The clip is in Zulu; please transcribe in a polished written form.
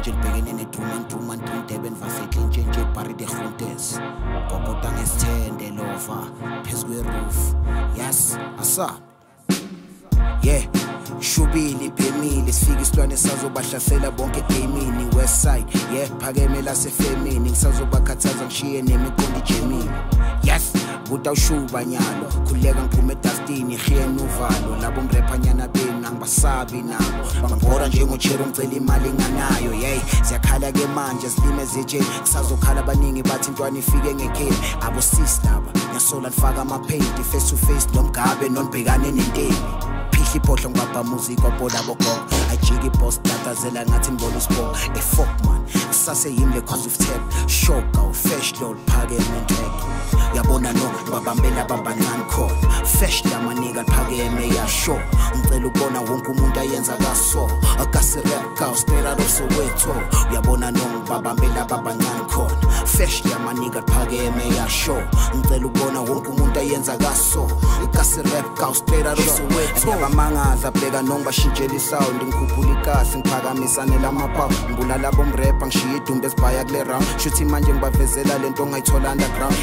nje libhekene ne-2-man Durban vasetle nje Barry de Groentes kokota ngesithende lova phezu kwe-roof yes asa yeah shubili phemile sifika isilwane sazobahlasela bonke gamini westside yeah phakeme lasefemini ngisazobakhathaza ngishiye nemiqondo ijemini yes kutawushuba nyalo khuleka ngiphume edustini khiyena uvalo labo mrephanyana benu angibasabi nabo bangibhora njengochero ngicela imali nganayo hey siyakhala ke manje silime zejeni kusazokhala abaningi bathi intwana ifike ngekheli abo sister laba ngiyasola nifaka ama-paint face to face nomgabe nonibhekane nenteni iphohlo ngibapha music wabola bogogo ajike boss datazela ngathi ngibona usipho fuck man kusase yimi le cause of tech shock aw fresh load phakeme track yabona no babambela babancane khona fresh yamanika liphakeme ya show ngicela ukubona wonke umuntu ayenza kaso akase rap ka straight out of Soweto uyabona no babambela babancane khona fresh yamanika liphakeme ya show ngicela ukubona wonke umuntu ayenza kaso akase rap ka straight out of Soweto mangaza bheka nongibashintshela isound ngikhuphula ikasi ngiphakamisane lamapha ngibulala bomrapper ngishiya idumbe esibhaya kule round shuthi manje ngibavezela lento ongayithola underground